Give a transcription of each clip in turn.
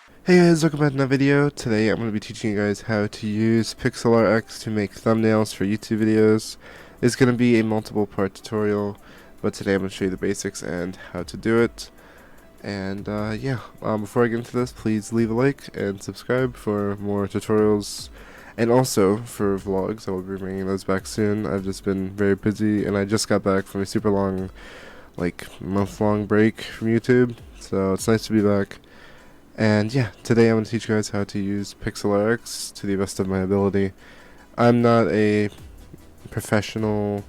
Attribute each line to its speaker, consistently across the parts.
Speaker 1: Hey guys, welcome back to another video. Today I'm going to be teaching you guys how to use Pixlr X to make thumbnails for YouTube videos. It's going to be a multiple part tutorial, but today I'm going to show you the basics and how to do it. And before I get into this, please leave a like and subscribe for more tutorials and also for vlogs. I will be bringing those back soon. I've just been very busy and I just got back from a super long, like month-long break from YouTube, so it's nice to be back. And yeah, today I'm going to teach you guys how to use Pixlr X to the best of my ability. I'm not a professional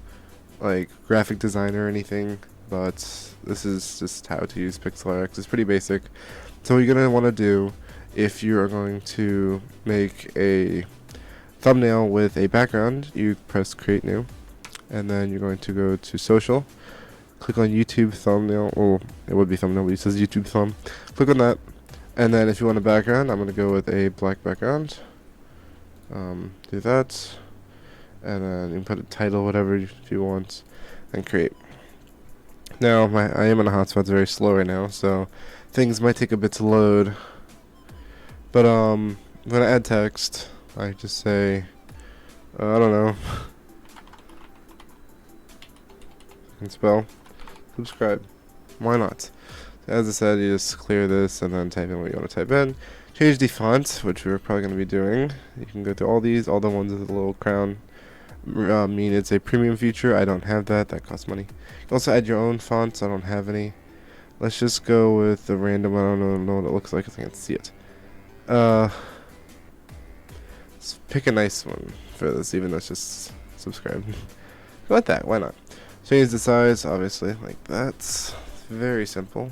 Speaker 1: graphic designer or anything, but this is just how to use Pixlr X. It's pretty basic. So what you're going to want to do if you are going to make a thumbnail with a background, you press create new, and then you're going to go to social, click on YouTube thumbnail, or it would be thumbnail, but it says YouTube thumb. Click on that. And then if you want a background, I'm going to go with a black background. Do that. And then you can put a title, whatever if you want, and create. Now, I am on a hotspot, it's very slow right now, so things might take a bit to load. But when I add text, I just say, I don't know, and spell subscribe. Why not? As I said, you just clear this and then type in what you want to type in. Change the font, which we're probably going to be doing. You can go through all these, all the ones with the little crown mean it's a premium feature. I don't have that, that costs money. You can also add your own fonts, I don't have any. Let's just go with the random, I don't know what it looks like, I can't see it. Let's pick a nice one for this, even though it's just subscribe. Go with that, why not? Change the size, obviously, like that. It's very simple.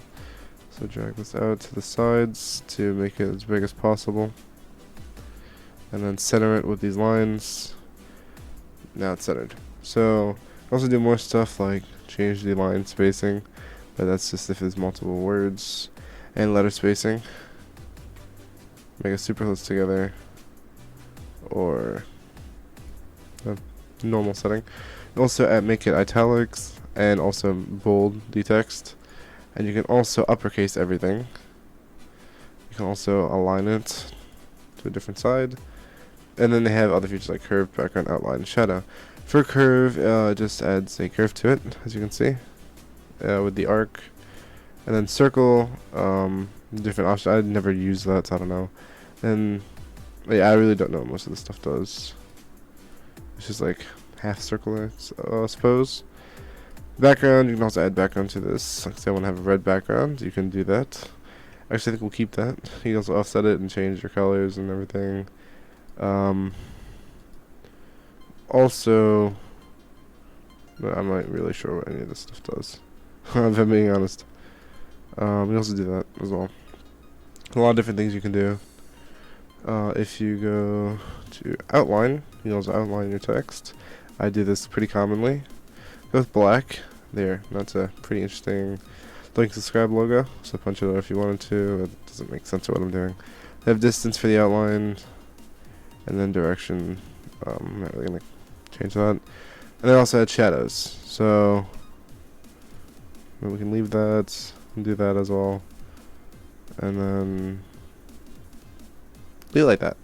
Speaker 1: So drag this out to the sides to make it as big as possible. And then center it with these lines. Now it's centered. So also do more stuff like change the line spacing, but that's just if there's multiple words, and letter spacing. Make it super close together, or a normal setting. Also make it italics and also bold the text. And you can also uppercase everything. You can also align it to a different side. And then they have other features like curve, background, outline, shadow. For curve, it just adds a curve to it, as you can see, with the arc. And then circle, different options. I'd never used that, so I don't know. And yeah, I really don't know what most of this stuff does. It's just like half circular, I suppose. Background, you can also add background to this. Like say I want to have a red background, you can do that. Actually, I think we'll keep that. You can also offset it and change your colors and everything. Also, I'm not really sure what any of this stuff does, if I'm being honest. You also do that as well. A lot of different things you can do. If you go to outline, you can also outline your text. I do this pretty commonly. Go with black. There, that's a pretty interesting link subscribe logo. So punch it out if you wanted to. It doesn't make sense to what I'm doing. I have distance for the outline, and then direction. I'm not really gonna change that. And then also add shadows. So we can leave that and do that as well. And then leave it like that.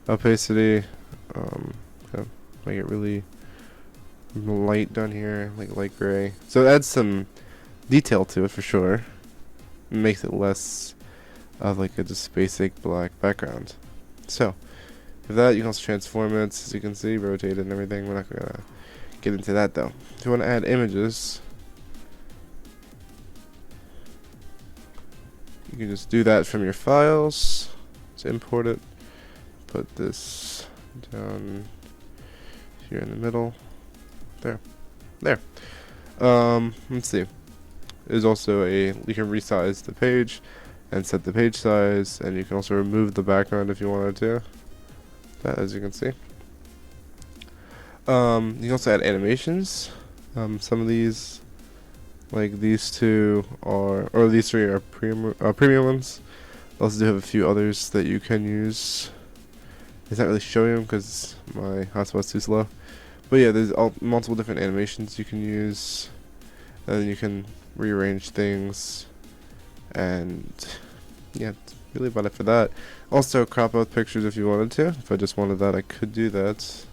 Speaker 1: Opacity. Make it really light down here, like light gray. So it adds some detail to it for sure. It makes it less of like a just basic black background. So with that, you can also transform it, as you can see, rotate it and everything. We're not gonna get into that though. If you want to add images, you can just do that from your files. Just import it. Put this down here in the middle. There. Let's see. There's also you can resize the page and set the page size, and you can also remove the background if you wanted to. That, as you can see. You can also add animations. Some of these, like these two or these three are premium ones. I also do have a few others that you can use. It's not really showing them because my hotspot's too slow. But yeah, there's multiple different animations you can use, and then you can rearrange things, and yeah, it's really about it for that. Also, crop both pictures if you wanted to. If I just wanted that, I could do that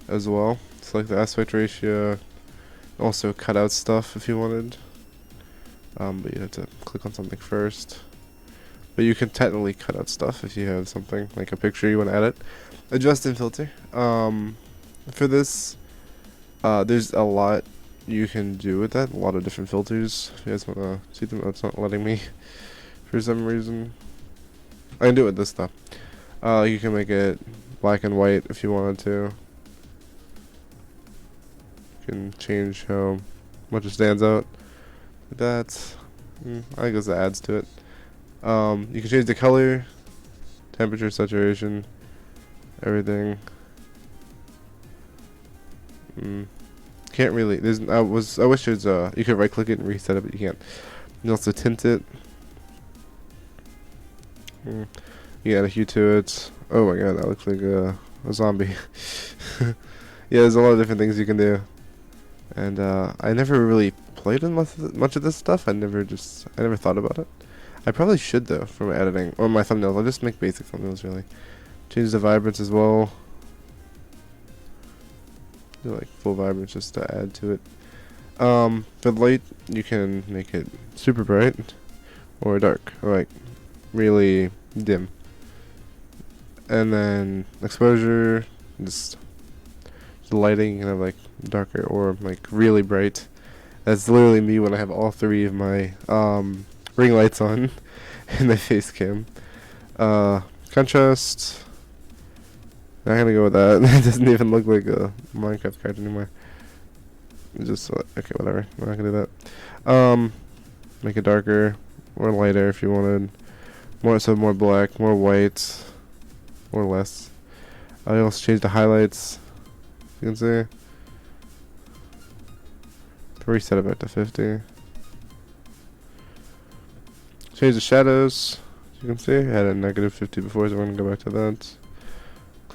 Speaker 1: as well. Select the aspect ratio. Also, cut out stuff if you wanted. But you have to click on something first. But you can technically cut out stuff if you have something like a picture you want to edit. Adjust and filter. For this, there's a lot you can do with that. A lot of different filters. If you guys want to see them, it's not letting me for some reason. I can do it with this stuff. You can make it black and white if you wanted to. You can change how much it stands out. That, I guess that adds to it. You can change the color, temperature, saturation, everything. Can't really. I wish there's you could right click it and reset it, but you can't. You can also tint it. You can add a hue to it. Oh my god, that looks like a zombie. Yeah, there's a lot of different things you can do. And I never really played with much of this stuff. I never thought about it. I probably should though for my editing or my thumbnails. I'll just make basic thumbnails really. Change the vibrance as well. Do like full vibrance just to add to it. For light, you can make it super bright or dark, or like really dim. And then exposure, just the lighting, you can have like darker or like really bright. That's literally me when I have all three of my ring lights on in my face cam. Contrast. Not gonna go with that. It doesn't even look like a Minecraft card anymore. Just okay, whatever. We're not gonna do that. Make it darker or lighter if you wanted. More black, more white, or less. I also changed the highlights. You can see. Reset it back to 50. Change the shadows. As you can see, I had a negative 50 before, so we're gonna go back to that.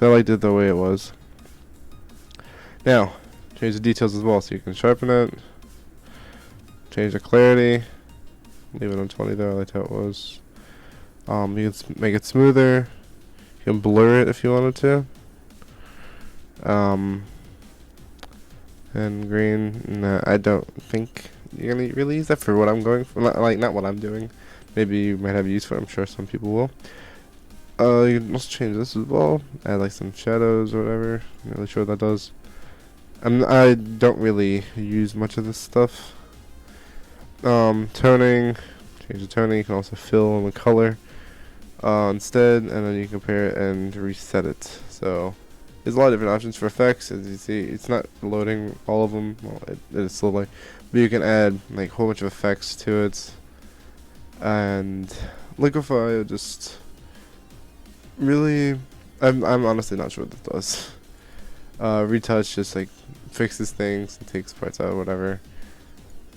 Speaker 1: I liked it the way it was. Now, change the details as well, so you can sharpen it. Change the clarity. Leave it on 20 though, I liked how it was. You can make it smoother. You can blur it if you wanted to. And green. Nah, I don't think you're gonna really use that for what I'm going for. Not what I'm doing. Maybe you might have use for it. I'm sure some people will. You can also change this as well. Add like some shadows or whatever. I'm not really sure what that does. I don't really use much of this stuff. Toning. Change the toning. You can also fill in the color instead, and then you compare it and reset it. So there's a lot of different options for effects. As you see, it's not loading all of them. Well, it is slowly, but you can add like a whole bunch of effects to it. And liquefy just really, I'm honestly not sure what this does. Retouch just like fixes things and takes parts out or whatever.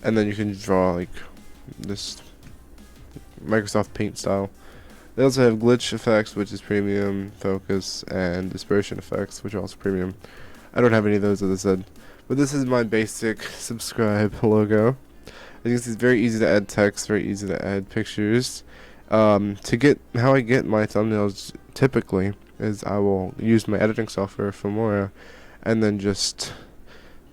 Speaker 1: And then you can draw like this Microsoft Paint style. They also have glitch effects, which is premium, focus, and dispersion effects, which are also premium. I don't have any of those, as I said. But this is my basic subscribe logo. I think it's very easy to add text, very easy to add pictures. How I get my thumbnails typically is I will use my editing software Filmora, and then just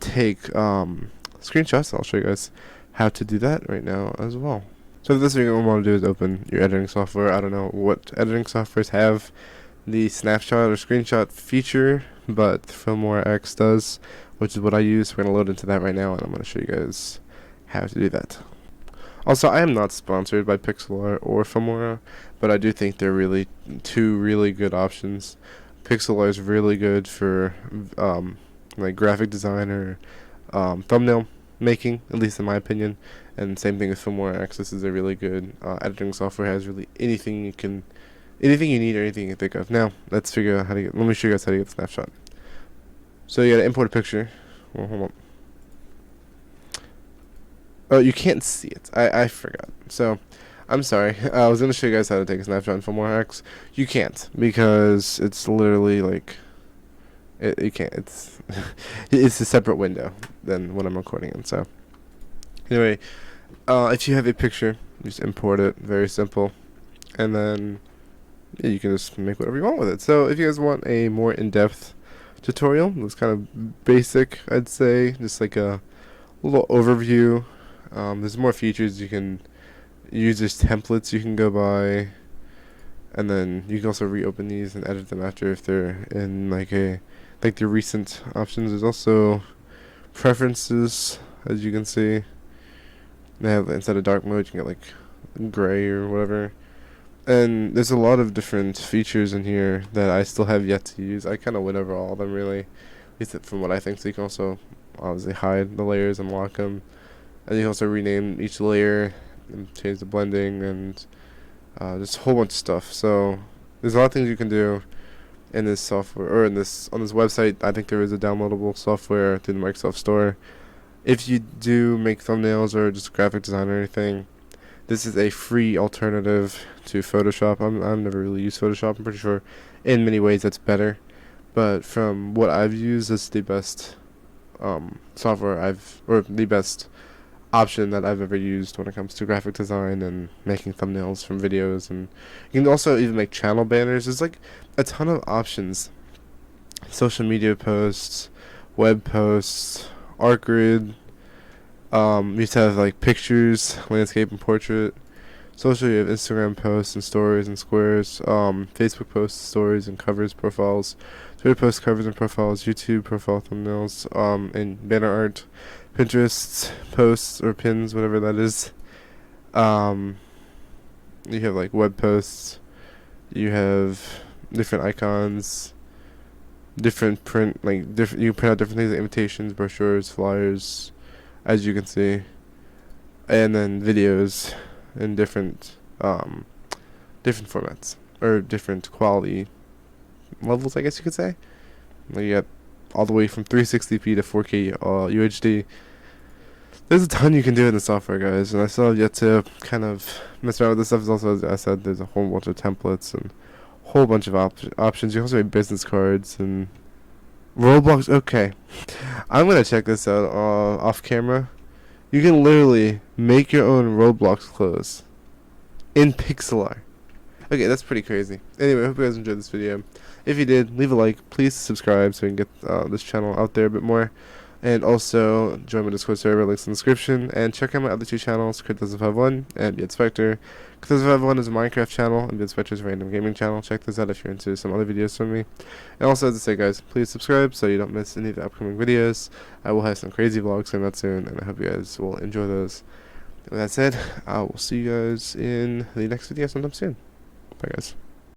Speaker 1: take screenshots. I'll show you guys how to do that right now as well. So this thing you want to do is open your editing software. I don't know what editing softwares have the snapshot or screenshot feature, but Pixlr X does, which is what I use. We're going to load into that right now, and I'm going to show you guys how to do that. Also, I am not sponsored by Pixlr or Filmora, but I do think they're really two really good options. Pixlr is really good for like graphic design or thumbnail making, at least in my opinion. And same thing with Pixlr X. This is a really good editing software. Has really anything you need or anything you can think of. Now let's figure out how to get. Let me show you guys how to get the snapshot. So you gotta import a picture. Well, hold on. Oh, you can't see it. I forgot. So I'm sorry. I was gonna show you guys how to take a snapshot in Pixlr X. You can't, because it's literally like you can't. It's it's a separate window than what I'm recording in. So anyway. If you have a picture, just import it. Very simple. and then yeah, you can just make whatever you want with it. So if you guys want a more in-depth tutorial, that's kind of basic, I'd say, just like a little overview. There's more features you can use. There's templates you can go by, and then you can also reopen these and edit them after if they're in like the recent options. There's also preferences, as you can see. They have, instead of dark mode, you can get like gray or whatever. And there's a lot of different features in here that I still have yet to use. I kind of went over all of them, really, at least from what I think. So you can also obviously hide the layers and lock them, and you can also rename each layer and change the blending and just a whole bunch of stuff. So there's a lot of things you can do in this software, or on this website. I think there is a downloadable software through the Microsoft Store. If you do make thumbnails or just graphic design or anything, this is a free alternative to Photoshop. I've never really used Photoshop. I'm pretty sure in many ways that's better, but from what I've used, it's the best software or the best option that I've ever used when it comes to graphic design and making thumbnails from videos. And you can also even make channel banners. There's like a ton of options: social media posts, web posts, art grid. You used to have like pictures, landscape and portrait. Social, you have Instagram posts and stories and squares, Facebook posts, stories and covers, profiles, Twitter posts, covers and profiles, YouTube profile thumbnails, and banner art, Pinterest posts or pins, whatever that is. You have like web posts. You have different icons, different print, like different. You can print out different things, like invitations, brochures, flyers, as you can see, and then videos in different formats or different quality levels, I guess you could say. Like you got all the way from 360p to 4K UHD. There's a ton you can do in the software, guys, and I still have yet to kind of mess around with this stuff. Also, as I said, there's a whole bunch of templates and a whole bunch of options. You can also make business cards and Roblox. Okay, I'm gonna check this out off camera. You can literally make your own Roblox clothes in Pixlr. Okay, that's pretty crazy. Anyway, I hope you guys enjoyed this video. If you did, leave a like. Please subscribe so we can get this channel out there a bit more. And also, join my Discord server, links in the description. And check out my other two channels, Crit1051 and Spectre. Crit1051 is a Minecraft channel, and Spectre is a random gaming channel. Check this out if you're into some other videos from me. And also, as I say, guys, please subscribe so you don't miss any of the upcoming videos. I will have some crazy vlogs coming out soon, and I hope you guys will enjoy those. With that said, I will see you guys in the next video sometime soon. Bye, guys.